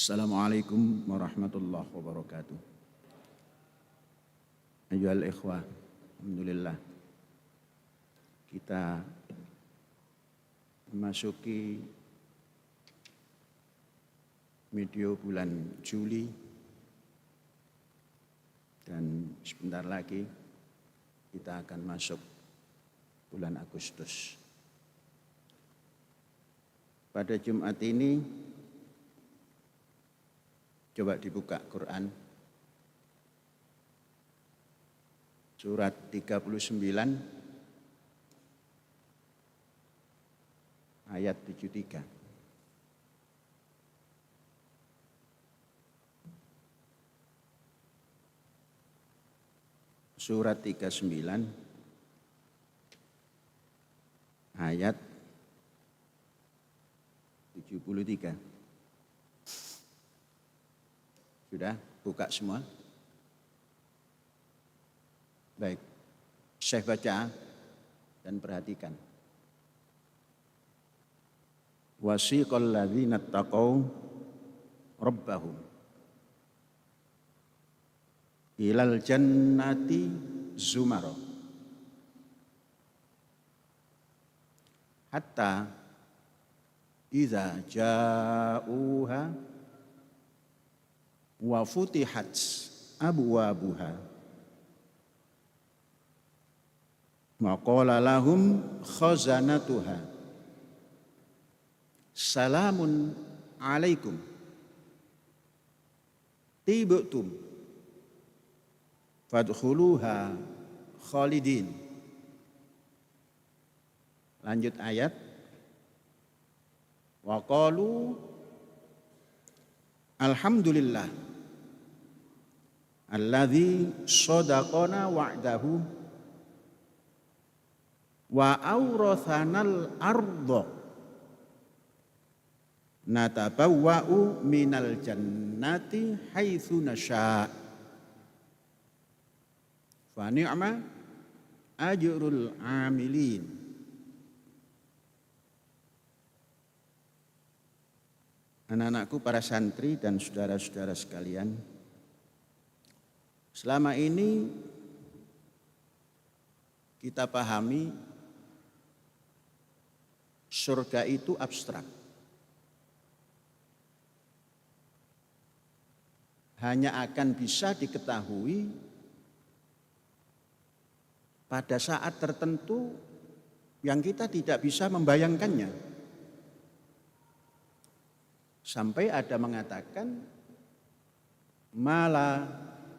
Assalamualaikum warahmatullahi wabarakatuh. Ayyuhal ikhwah, alhamdulillah kita memasuki medio bulan Juli dan sebentar lagi kita akan masuk bulan Agustus. Pada Jumat ini coba dibuka Quran surat 39 ayat 73. Surat 39 ayat 73. Sudah buka semua? Baik, Syekh baca dan perhatikan. Wasiqal ladzina taqaw rabbahum ilal jannati zumara hatta idza ja'uha wa futihat abwabuha wa qala lahum khazanatuha salamun alaikum tibtum fadkhuluha khalidin. Lanjut ayat. Wa qalu alhamdulillah alladzi shadaqana wa'dahu wa awrathanal ardha natabawwa'u minal jannati haitsu nasha' fa ni'ma ajrul amilin. Anak-anakku, para santri dan saudara-saudara sekalian, selama ini kita pahami surga itu abstrak. Hanya akan bisa diketahui pada saat tertentu yang kita tidak bisa membayangkannya. Sampai ada mengatakan mala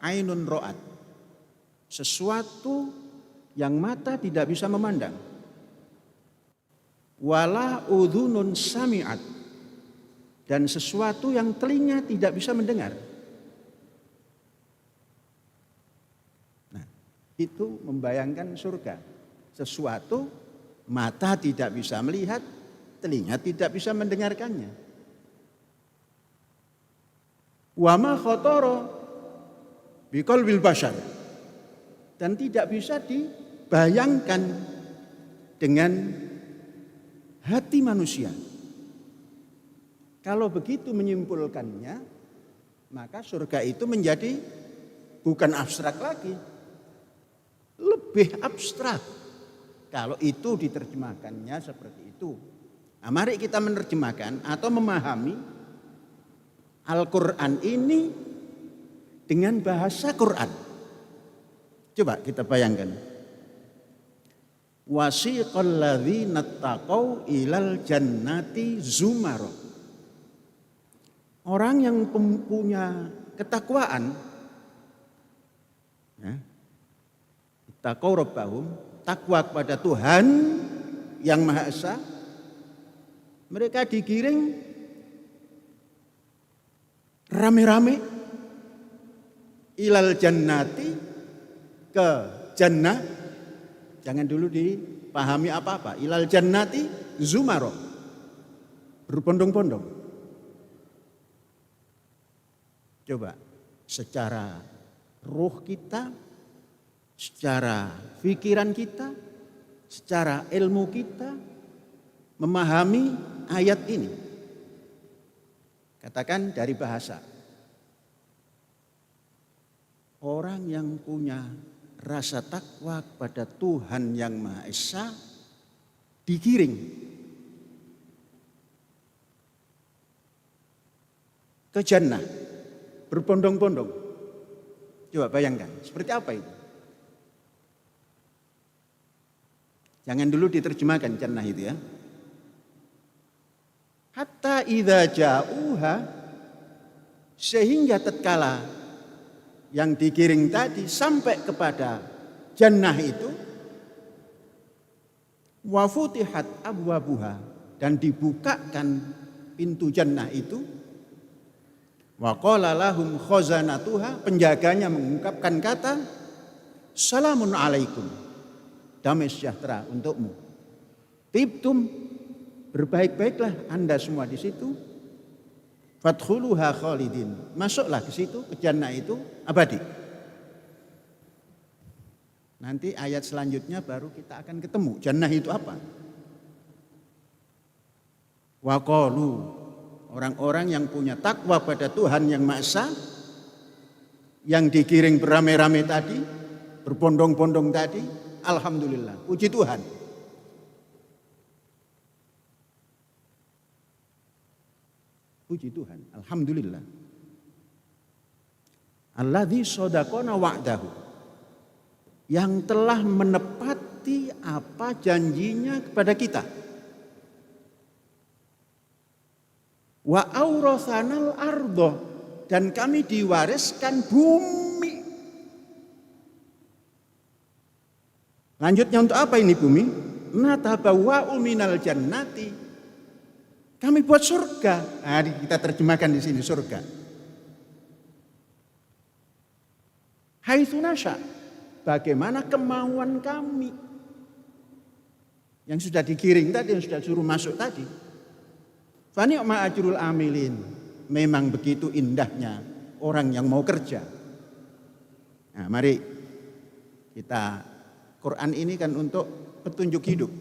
ainun ro'at, sesuatu yang mata tidak bisa memandang, wala udhunun sami'at, dan sesuatu yang telinga tidak bisa mendengar. Nah, itu membayangkan surga, sesuatu mata tidak bisa melihat, telinga tidak bisa mendengarkannya. Wa ma khatara biqalbil bashar, dan tidak bisa dibayangkan dengan hati manusia. Kalau begitu menyimpulkannya, maka surga itu menjadi bukan abstrak lagi, lebih abstrak kalau itu diterjemahkannya seperti itu. Nah, mari kita menerjemahkan atau memahami Al-Quran ini dengan bahasa Quran. Coba kita bayangkan. Wasiqal ladzina taqaw ilal jannati zumara. Orang yang punya ketakwaan, ya, taqaw rabbahum, takwa kepada Tuhan yang Maha Esa, mereka digiring rame-rame ilal jannati, ke jannah. Jangan dulu dipahami apa-apa. Ilal jannati zumaro, berbondong-bondong. Coba secara ruh kita, secara pikiran kita, secara ilmu kita memahami ayat ini. Katakan dari bahasa. Orang yang punya rasa takwa kepada Tuhan yang Maha Esa digiring ke jannah berbondong-bondong. Coba bayangkan, seperti apa itu? Jangan dulu diterjemahkan jannah itu ya. Hatta idza ja'uha, sehingga tatkala yang digiring tadi sampai kepada jannah itu, wa futihat abwabuha, dan dibukakan pintu jannah itu, wa qala lahum khazanatuha, penjaganya mengungkapkan kata salamun alaikum, damai sejahtera untukmu, tibtum, berbaik-baiklah Anda semua di situ, fadkhuluha khalidin, masuklah ke situ, ke jannah itu abadi. Nanti ayat selanjutnya baru kita akan ketemu jannah itu apa. Wa qalu, orang-orang yang punya takwa pada Tuhan yang Maha Esa, yang digiring beramai-ramai tadi, berbondong-bondong tadi, alhamdulillah, puji Tuhan. Puji Tuhan, alhamdulillah. Alladzi shadaqana wa'dahu, yang telah menepati apa janjinya kepada kita. Wa aurasanal ardo, dan kami diwariskan bumi. Lanjutnya untuk apa ini bumi? Natabawwa'u minal jannati, kami buat surga. Nah, kita terjemahkan di sini surga. Haitsu nasya, bagaimana kemauan kami. Yang sudah digiring tadi, yang sudah suruh masuk tadi. Fa ni'ma ajrul amilin, memang begitu indahnya orang yang mau kerja. Nah, mari kita, Quran ini kan untuk petunjuk hidup.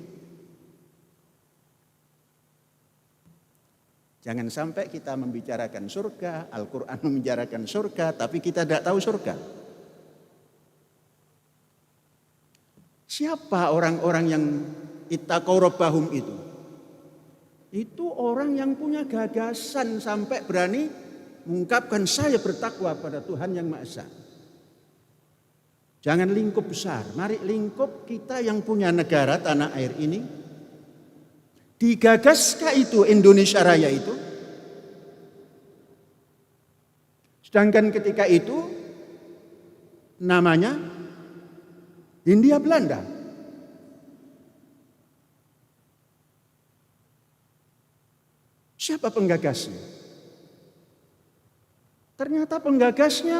Jangan sampai kita membicarakan surga, Al-Quran membicarakan surga, tapi kita tidak tahu surga. Siapa orang-orang yang ittaqaw rabbahum itu? Itu orang yang punya gagasan sampai berani mengungkapkan saya bertakwa pada Tuhan yang Maha Esa. Jangan lingkup besar, mari lingkup kita yang punya negara tanah air ini. Digagaskah itu Indonesia Raya itu? Sedangkan ketika itu namanya Hindia Belanda. Siapa penggagasnya? Ternyata penggagasnya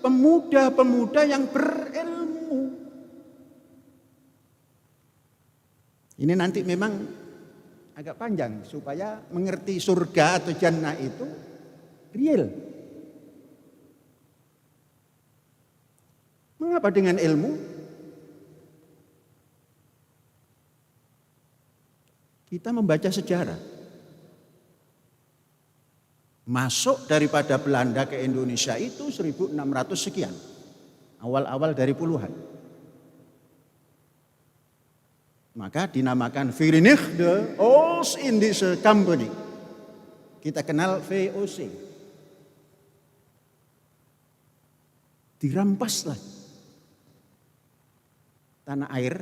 pemuda-pemuda yang berilmu. Ini nanti memang agak panjang supaya mengerti surga atau jannah itu real. Mengapa dengan ilmu? Kita membaca sejarah. Masuk daripada Belanda ke Indonesia itu 1600 sekian. Awal-awal dari puluhan. Maka dinamakan Verenigde Oost-Indische Company. Kita kenal VOC. Dirampaslah tanah air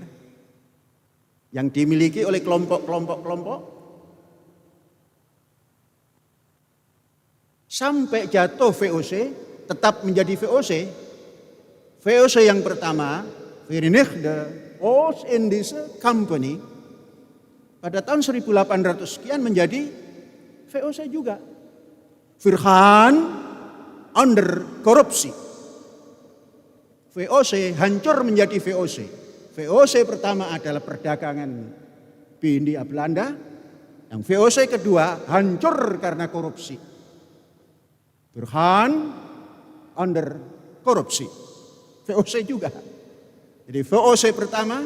yang dimiliki oleh kelompok-kelompok sampai jatuh VOC, tetap menjadi VOC. VOC yang pertama, Verenigde Oost-Indische Company, pada tahun 1800 sekian menjadi VOC juga. Firhan under korupsi. VOC hancur menjadi VOC. VOC pertama adalah perdagangan Hindia Belanda. Yang VOC kedua hancur karena korupsi. Firhan under korupsi. VOC juga. Jadi VOC pertama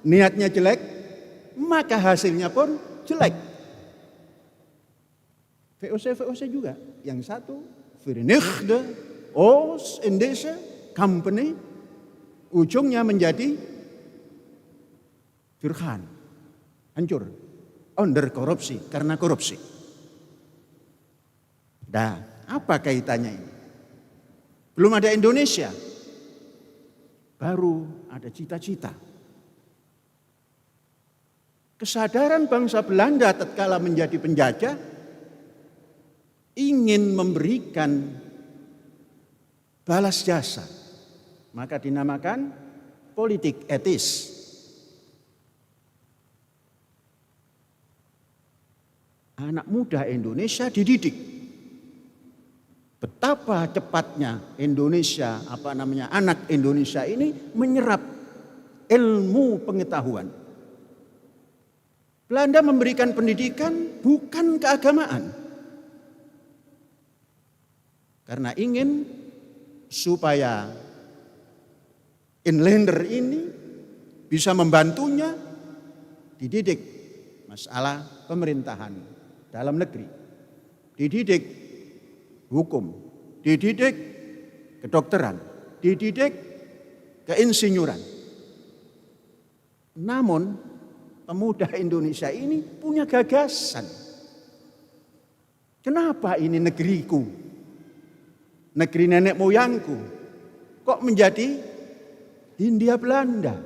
niatnya jelek, maka hasilnya pun jelek. VOC juga. Yang satu Verenigde Oost-Indische Company, ujungnya menjadi Vergaan, hancur, under korupsi, karena korupsi. Nah, apa kaitannya ini? Belum ada Indonesia, baru ada cita-cita. Kesadaran bangsa Belanda tatkala menjadi penjajah, ingin memberikan balas jasa, maka dinamakan politik etis. Anak muda Indonesia dididik. Betapa cepatnya Indonesia, anak Indonesia ini menyerap ilmu pengetahuan. Belanda memberikan pendidikan bukan keagamaan. Karena ingin supaya inlander ini bisa membantunya dididik masalah pemerintahan dalam negeri, dididik hukum, dididik kedokteran, dididik keinsinyuran. Namun pemuda Indonesia ini punya gagasan. Kenapa ini negeriku, negeri nenek moyangku, kok menjadi Hindia Belanda?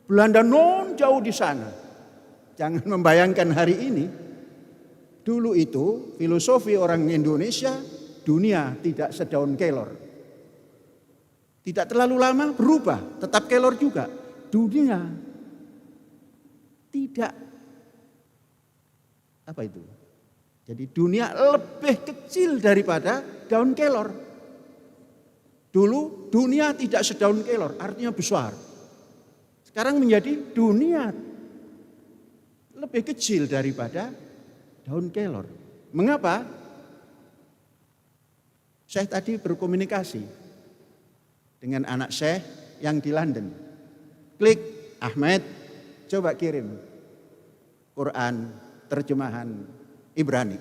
Belanda non jauh di sana. Jangan membayangkan hari ini. Dulu itu filosofi orang Indonesia, dunia tidak sedaun kelor. Tidak terlalu lama berubah, tetap kelor juga. Dunia tidak, apa itu? Jadi dunia lebih kecil daripada daun kelor. Dulu dunia tidak sedaun kelor, artinya besar. Sekarang menjadi dunia lebih kecil daripada daun kelor. Mengapa? Saya tadi berkomunikasi dengan anak saya yang di London. Klik, Ahmed, coba kirim Quran terjemahan Ibrani.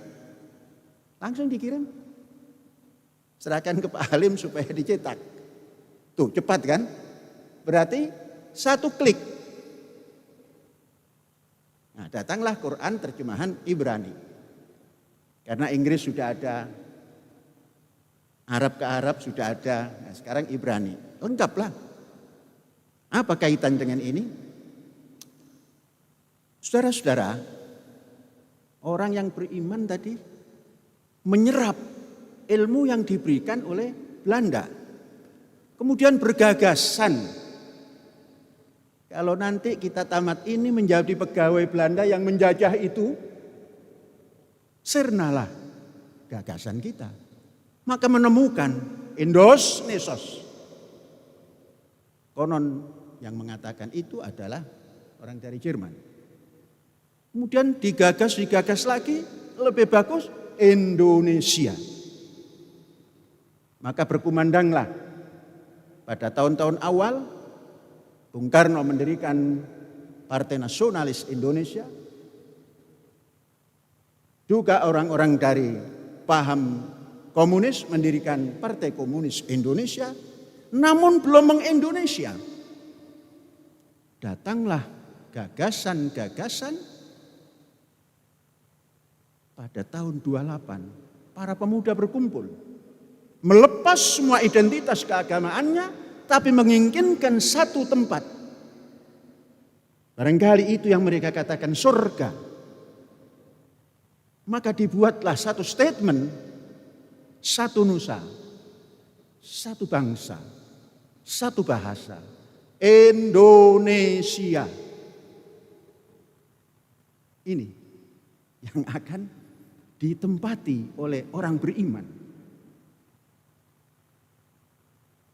Langsung dikirim. Serahkan ke Pak Halim supaya dicetak. Tuh, cepat kan? Berarti satu klik. Nah, datanglah Quran terjemahan Ibrani. Karena Inggris sudah ada, Arab ke Arab sudah ada, nah sekarang Ibrani. Lengkaplah. Apa kaitan dengan ini? Saudara-saudara, orang yang beriman tadi menyerap ilmu yang diberikan oleh Belanda. Kemudian bergagasan. Kalau nanti kita tamat ini menjadi pegawai Belanda yang menjajah itu, sirnalah gagasan kita. Maka menemukan Indos Nesos. Konon yang mengatakan itu adalah orang dari Jerman. Kemudian digagas lagi, lebih bagus Indonesia. Maka berkumandanglah pada tahun-tahun awal Bung Karno mendirikan Partai Nasionalis Indonesia. Juga orang-orang dari paham komunis mendirikan Partai Komunis Indonesia. Namun belum meng-Indonesia. Datanglah gagasan-gagasan pada tahun 28. Para pemuda berkumpul. Melepas semua identitas keagamaannya, tapi menginginkan satu tempat. Barangkali itu yang mereka katakan surga. Maka dibuatlah satu statement, satu nusa, satu bangsa, satu bahasa, Indonesia. Ini yang akan ditempati oleh orang beriman.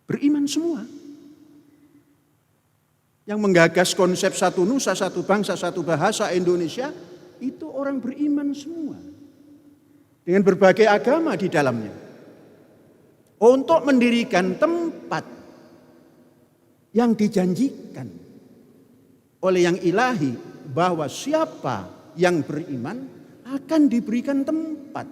Beriman semua. Yang menggagas konsep satu nusa, satu bangsa, satu bahasa Indonesia, itu orang beriman semua. Dengan berbagai agama di dalamnya. Untuk mendirikan tempat yang dijanjikan oleh yang ilahi bahwa siapa yang beriman akan diberikan tempat.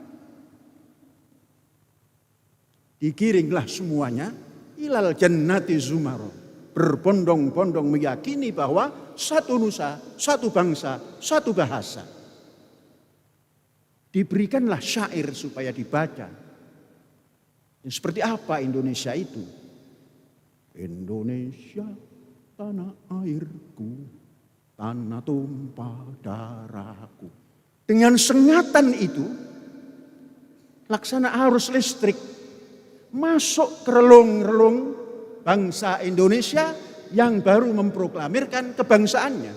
Digiringlah semuanya ilal jannati zumaro. Berbondong-bondong meyakini bahwa satu nusa, satu bangsa, satu bahasa. Diberikanlah syair supaya dibaca. Seperti apa Indonesia itu? Indonesia, tanah airku, tanah tumpah darahku. Dengan sengatan itu, laksana arus listrik masuk ke relung-relung bangsa Indonesia yang baru memproklamirkan kebangsaannya.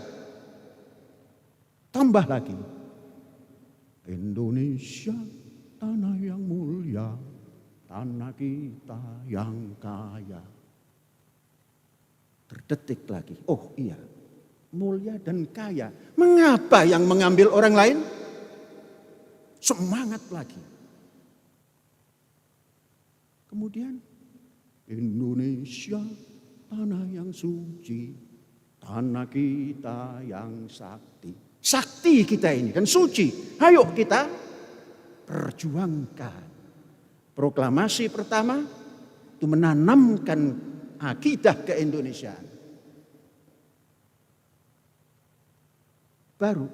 Tambah lagi, Indonesia tanah yang mulia, tanah kita yang kaya. Terdetik lagi, oh iya, mulia dan kaya. Mengapa yang mengambil orang lain? Semangat lagi. Kemudian Indonesia tanah yang suci, tanah kita yang sakti. Sakti kita ini dan suci. Ayo kita perjuangkan. Proklamasi pertama itu menanamkan akidah keindonesiaan. Baru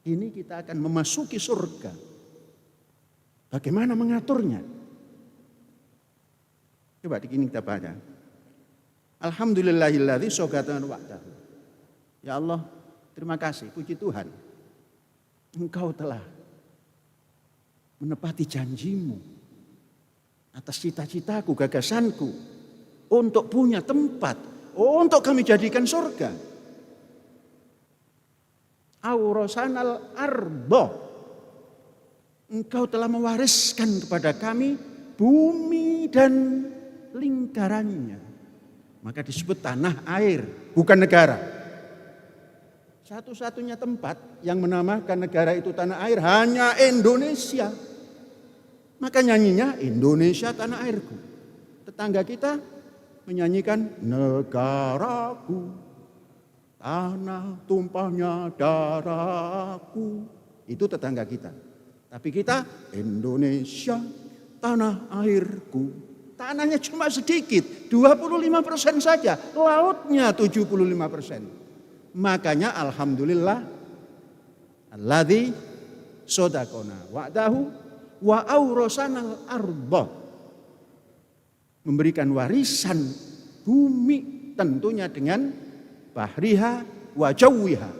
ini kita akan memasuki surga. Bagaimana mengaturnya? Coba ini kita baca. Alhamdulillahilladzi sogatan wa'dahu. Ya Allah, terima kasih, puji Tuhan. Engkau telah menepati janjimu atas cita-citaku, gagasanku untuk punya tempat, untuk kami jadikan surga. Aurasanal arba. Engkau telah mewariskan kepada kami bumi dan lingkarannya. Maka disebut tanah air, bukan negara. Satu-satunya tempat yang menamakan negara itu tanah air hanya Indonesia. Maka nyanyinya Indonesia tanah airku. Tetangga kita menyanyikan negaraku, tanah tumpahnya darahku. Itu tetangga kita. Tapi kita Indonesia tanah airku. Tanahnya cuma sedikit, 25% saja. Lautnya 75%. Makanya alhamdulillah alladzi sodakona wa'dahu wa aurasanal arba. Memberikan warisan bumi tentunya dengan bahriha wa jawiha.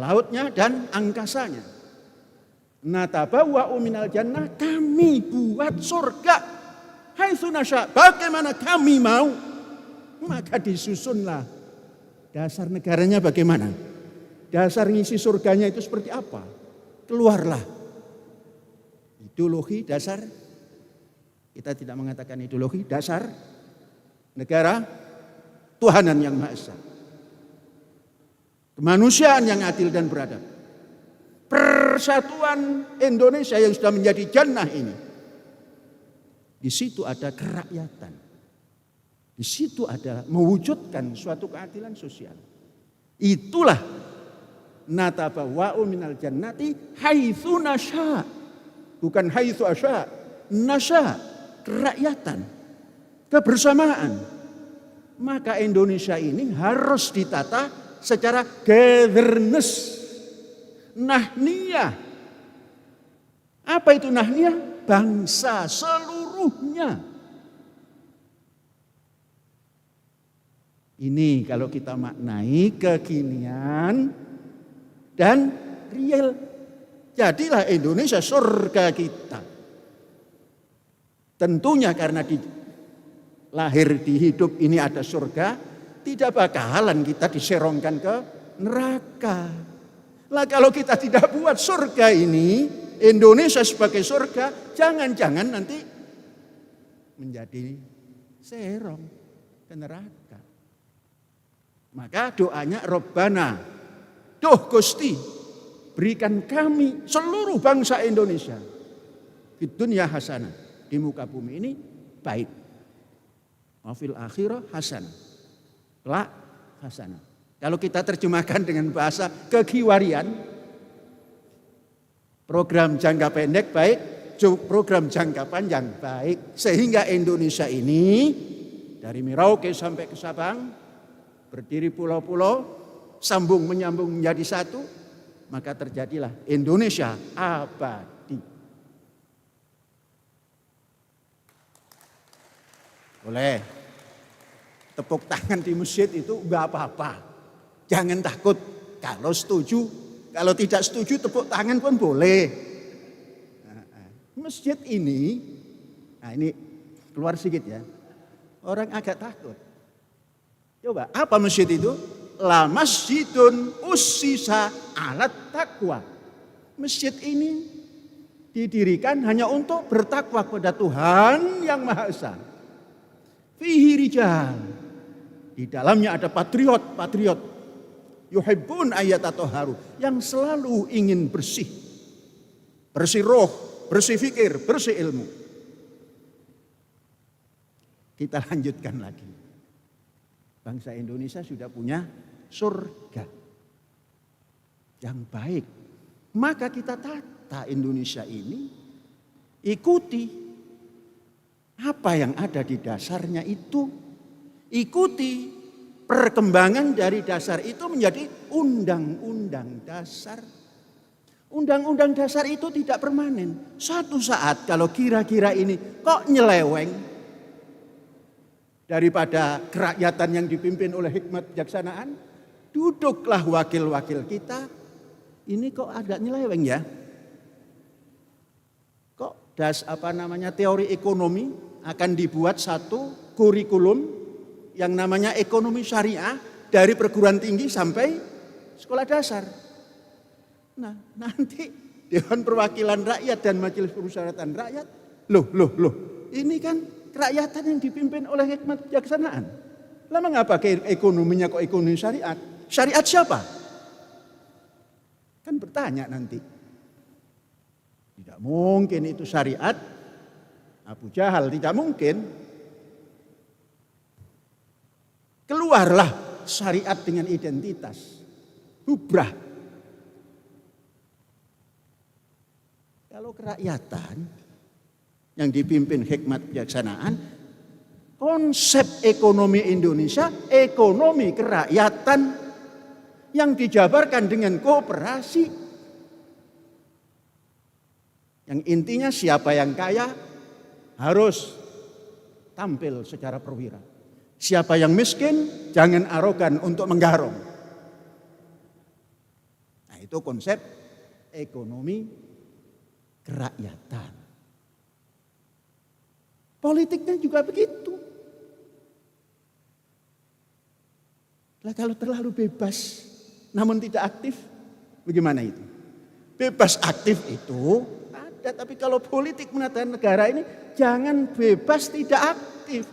Lautnya dan angkasanya. Natabawwa'u minal jannah, kami buat surga. Hai sunasya, bagaimana kami mau? Maka disusunlah dasar negaranya bagaimana? Dasar ngisi surganya itu seperti apa? Keluarlah ideologi dasar. Kita tidak mengatakan ideologi dasar negara Tuhanan yang Maha Esa. Kemanusiaan yang adil dan beradab. Persatuan Indonesia yang sudah menjadi jannah ini. Di situ ada kerakyatan. Di situ ada mewujudkan suatu keadilan sosial. Itulah natabawwa'u minal jannati haitsu nasya. Bukan haitsu asya. Nasya, kerakyatan, kebersamaan. Maka Indonesia ini harus ditata secara governance. Nahniyah. Apa itu nahniyah? Bangsa seluruhnya. Ini kalau kita maknai kekinian dan real. Jadilah Indonesia surga kita. Tentunya karena lahir di hidup ini ada surga, tidak bakalan kita diserongkan ke neraka. Lah kalau kita tidak buat surga ini, Indonesia sebagai surga, jangan-jangan nanti menjadi serong ke neraka. Maka doanya Robbana, duh Gusti, berikan kami seluruh bangsa Indonesia di dunia hasanah, di muka bumi ini baik. Wafil akhirah hasanah, la hasanah. Kalau kita terjemahkan dengan bahasa kekiwarian, Program jangka pendek baik, program jangka panjang baik. Sehingga Indonesia ini dari Merauke sampai ke Sabang, berdiri pulau-pulau, sambung menyambung menjadi satu, maka terjadilah Indonesia abadi. Boleh tepuk tangan di masjid itu enggak apa-apa. Jangan takut. Kalau setuju, kalau tidak setuju tepuk tangan pun boleh. Masjid ini, nah ini keluar sedikit ya. Orang agak takut. Coba, apa masjid itu? La masjidun ussisa alat taqwa. Masjid ini didirikan hanya untuk bertakwa kepada Tuhan yang Maha Esa. Fihi rijal. Di dalamnya ada patriot. Yuhibbun ayatatoharu. Yang selalu ingin bersih. Bersih roh, bersih fikir, bersih ilmu. Kita lanjutkan lagi. Bangsa Indonesia sudah punya surga yang baik. Maka kita tata Indonesia ini, ikuti apa yang ada di dasarnya itu. Ikuti perkembangan dari dasar itu menjadi undang-undang dasar. Undang-undang dasar itu tidak permanen. Suatu saat kalau kira-kira ini kok nyeleweng, daripada kerakyatan yang dipimpin oleh hikmat kebijaksanaan, duduklah wakil-wakil kita. Ini kok agak nyeleweng ya? Kok teori ekonomi akan dibuat satu kurikulum yang namanya ekonomi syariah dari perguruan tinggi sampai sekolah dasar. Nah, nanti Dewan Perwakilan Rakyat dan Majelis Permusyawaratan Rakyat, loh, ini kan kerakyatan yang dipimpin oleh hikmat kebijaksanaan. Lama ngapa ekonominya kok ekonomi syariat? Syariat siapa? Kan bertanya nanti. Tidak mungkin itu syariat Abu Jahal, tidak mungkin. Keluarlah syariat dengan identitas. Hubrah. Kalau kerakyatan yang dipimpin hikmat kebijaksanaan, konsep ekonomi Indonesia, ekonomi kerakyatan yang dijabarkan dengan kooperasi. Yang intinya siapa yang kaya harus tampil secara perwira. Siapa yang miskin jangan arogan untuk menggarong. Nah, itu konsep ekonomi kerakyatan. Politiknya juga begitu. Lah kalau terlalu bebas namun tidak aktif, bagaimana itu? Bebas aktif itu ada, tapi kalau politik menata negara ini jangan bebas tidak aktif.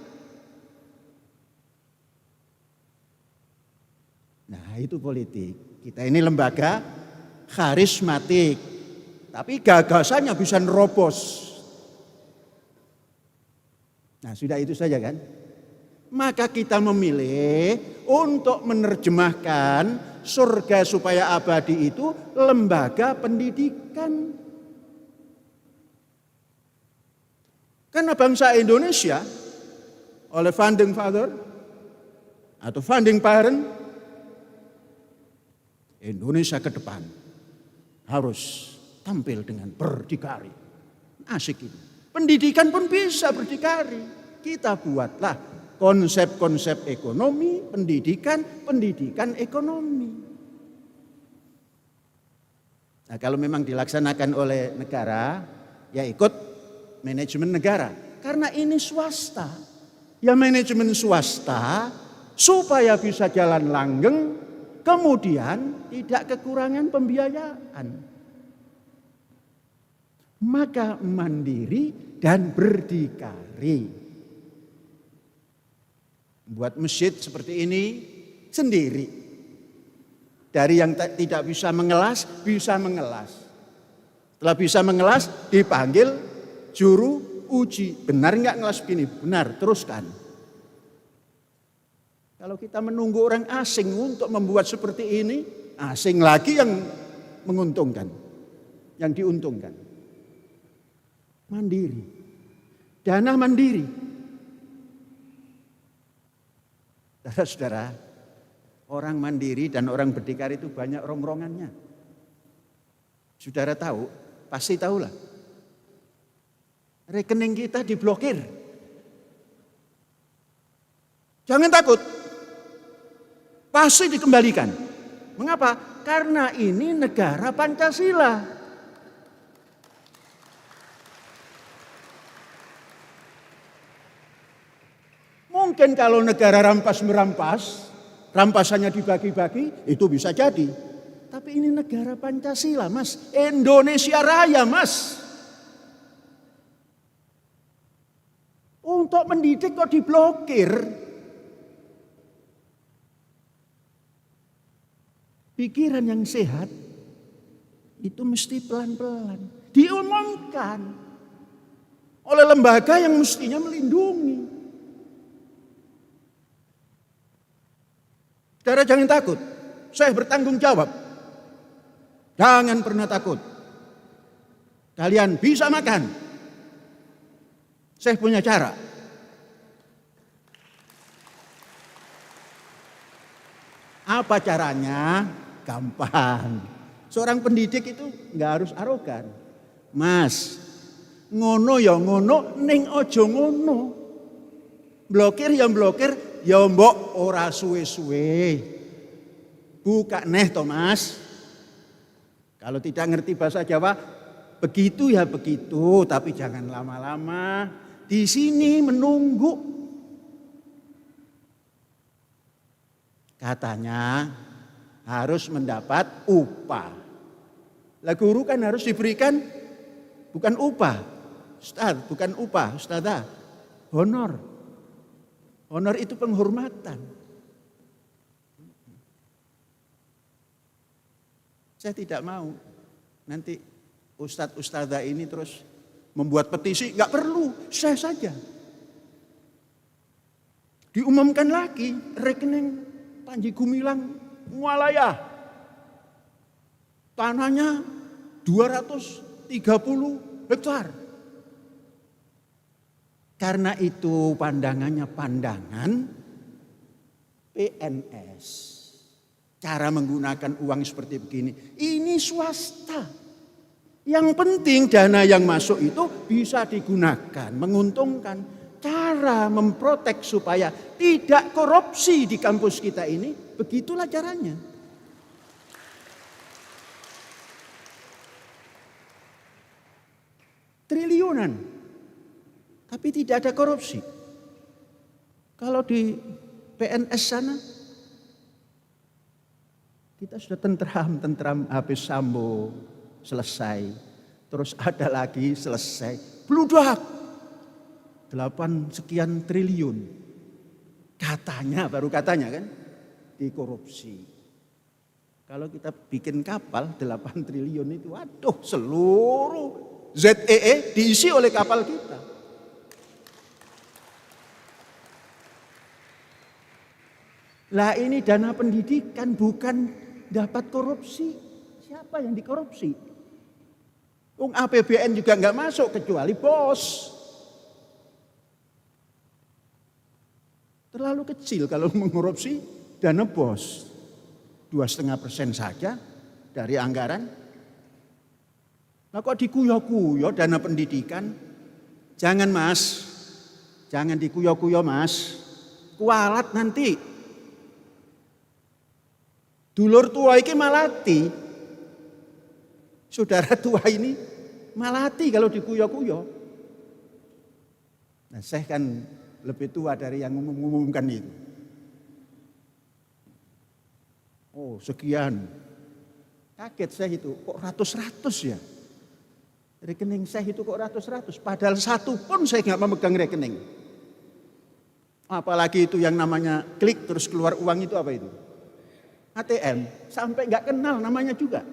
Nah, itu politik. Kita ini lembaga karismatik, tapi gagasannya bisa nerobos. Nah, sudah itu saja kan? Maka kita memilih untuk menerjemahkan surga supaya abadi itu lembaga pendidikan. Karena bangsa Indonesia oleh founding father atau founding parent, Indonesia ke depan harus tampil dengan berdikari. Asik ini. Pendidikan pun bisa berdikari. Kita buatlah konsep-konsep ekonomi, pendidikan ekonomi. Nah, kalau memang dilaksanakan oleh negara, ya ikut manajemen negara. Karena ini swasta. Ya manajemen swasta supaya bisa jalan langgeng, kemudian tidak kekurangan pembiayaan. Maka mandiri dan berdikari. Buat masjid seperti ini sendiri. Dari yang tidak bisa mengelas, bisa mengelas. Setelah bisa mengelas, dipanggil juru uji. Benar nggak ngelas begini? Benar, teruskan. Kalau kita menunggu orang asing untuk membuat seperti ini, asing lagi yang menguntungkan. yang diuntungkan. Mandiri. Dana mandiri. Saudara-saudara, orang mandiri dan orang berdikari itu banyak rongrongannya. Saudara tahu, pasti tahulah. Rekening kita diblokir. Jangan takut. Pasti dikembalikan. Mengapa? Karena ini negara Pancasila. Mungkin kalau negara rampas-merampas, rampasannya dibagi-bagi, itu bisa jadi. Tapi ini negara Pancasila, Mas. Indonesia Raya, Mas. Untuk mendidik kok diblokir. Pikiran yang sehat itu mesti pelan-pelan diumumkan oleh lembaga yang mestinya melindungi. Saudara jangan takut, saya bertanggung jawab. Jangan pernah takut. Kalian bisa makan. Saya punya cara. Apa caranya? Gampang. Seorang pendidik itu nggak harus arogan. Mas, ngono ya ngono, ning ojo ngono. Blokir ya blokir, ya mbok ora suwe-suwe. Buka neh to Mas. Kalau tidak ngerti bahasa Jawa, begitu ya begitu, tapi jangan lama-lama. Di sini menunggu. Katanya harus mendapat upah. Lah guru kan harus diberikan bukan upah. Ustaz, bukan upah, ustazah. Honor. Honor itu penghormatan. Saya tidak mau nanti ustadz ustazah ini terus membuat petisi, nggak perlu, saya saja. Diumumkan lagi rekening Panji Gumilang Mualaya. Tanahnya 230 hektar. Karena itu pandangannya pandangan PNS. Cara menggunakan uang seperti begini. Ini swasta. Yang penting dana yang masuk itu bisa digunakan, menguntungkan. Cara memprotek supaya tidak korupsi di kampus kita ini, begitulah caranya. Triliunan. Tapi tidak ada korupsi. Kalau di PNS sana, kita sudah tentram habis Sambo selesai. Terus ada lagi selesai. Bludak. 8 sekian triliun. Katanya, baru katanya kan, dikorupsi. Kalau kita bikin kapal 8 triliun itu, waduh seluruh ZEE diisi oleh kapal kita. Lah ini dana pendidikan bukan dapat korupsi. Siapa yang dikorupsi? APBN juga nggak masuk kecuali bos. Terlalu kecil kalau mengkorupsi dana bos. 2,5% saja dari anggaran. Nah kok dikuyo-kuyo dana pendidikan? Jangan Mas, jangan dikuyo-kuyo Mas. Kualat nanti. Dulur tua ini malati. Saudara tua ini malati kalau dikuyo-kuyo. Nah saya kan lebih tua dari yang mengumumkan itu. Oh sekian. Kaget saya itu, kok ratus-ratus ya. Rekening saya itu kok ratus-ratus. Padahal satu pun saya nggak memegang rekening. Apalagi itu yang namanya klik terus keluar uang itu apa itu? ATM, sampai nggak kenal namanya juga.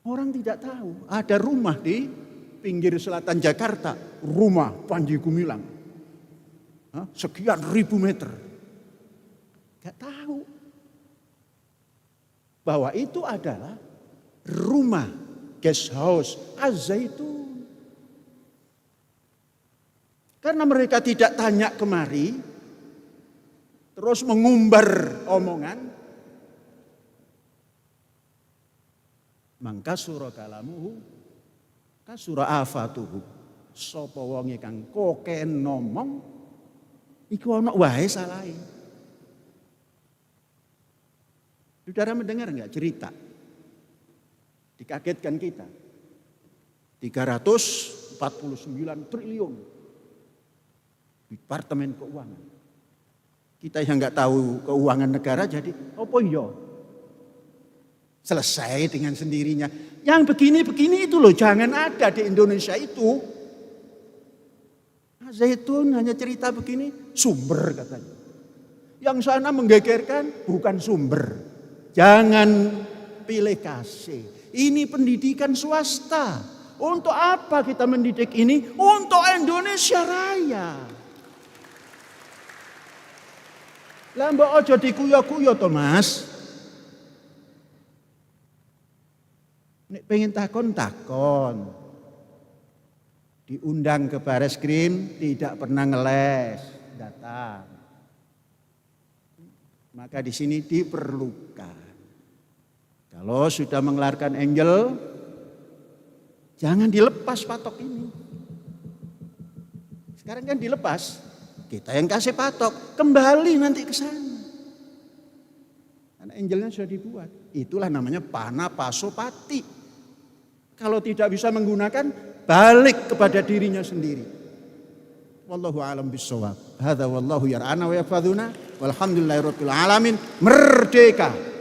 Orang tidak tahu, ada rumah di pinggir selatan Jakarta, rumah Panji Gumilang. Sekian ribu meter. Nggak tahu. bahwa itu adalah rumah guest house Az-Zaitun. Karena mereka tidak tanya kemari, terus mengumbar omongan, mangka surah kalamuhu, kasura afatuhu. Sapa wonge kang koken ngomong, iku ana wae salahe. Saudara mendengar enggak cerita? Dikagetkan kita. 349 triliun. Departemen Keuangan. Kita yang enggak tahu keuangan negara jadi apa iya? Selesai dengan sendirinya. Yang begini-begini itu loh jangan ada di Indonesia itu. Az-Zaitun hanya cerita begini, sumber katanya. Yang sana menggegerkan bukan sumber. Jangan pilih kasih. Ini pendidikan swasta. Untuk apa kita mendidik ini? Untuk Indonesia Raya. Lah mbok aja dikuyo-kuyo to, Mas. Nek pengen takon. Diundang ke Bareskrim tidak pernah ngeles, datang. Maka di sini diperlukan. Kalau sudah mengeluarkan angel, jangan dilepas patok ini. Sekarang kan dilepas, kita yang kasih patok, kembali nanti ke sana. Karena angelnya sudah dibuat. Itulah namanya pana pasopati. Kalau tidak bisa menggunakan, balik kepada dirinya sendiri. Wallahu a'lam bishawab. Hadza wallahu yar'ana wa yafadhuna. Walhamdulillahirabbil alamin. Merdeka.